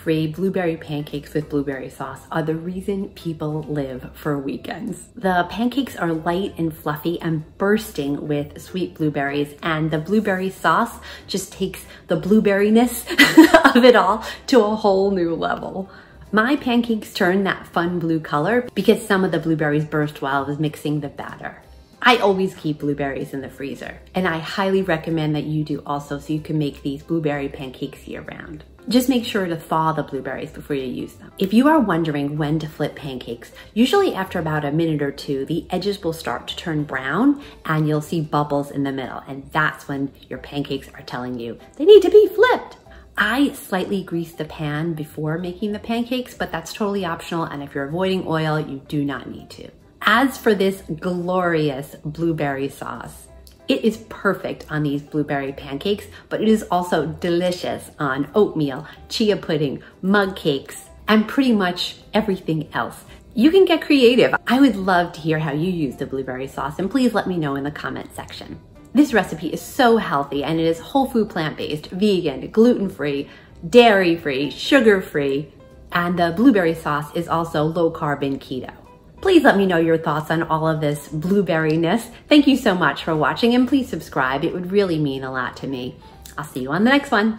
gluten-free blueberry pancakes with blueberry sauce are the reason people live for weekends. The pancakes are light and fluffy and bursting with sweet blueberries, and the blueberry sauce just takes the blueberry-ness of it all to a whole new level. My pancakes turn that fun blue color because some of the blueberries burst while I was mixing the batter. I always keep blueberries in the freezer, and I highly recommend that you do also so you can make these blueberry pancakes year-round. Just make sure to thaw the blueberries before you use them. If you are wondering when to flip pancakes, usually after about a minute or two, the edges will start to turn brown and you'll see bubbles in the middle, and that's when your pancakes are telling you they need to be flipped. I slightly grease the pan before making the pancakes, but that's totally optional, and if you're avoiding oil, you do not need to. As for this glorious blueberry sauce, it is perfect on these blueberry pancakes, but it is also delicious on oatmeal, chia pudding, mug cakes, and pretty much everything else. You can get creative. I would love to hear how you use the blueberry sauce, and please let me know in the comment section. This recipe is so healthy, and it is whole food plant-based, vegan, gluten-free, dairy-free, sugar-free, and the blueberry sauce is also low carb and keto. Please let me know your thoughts on all of this blueberry-ness. Thank you so much for watching, and please subscribe. It would really mean a lot to me. I'll see you on the next one.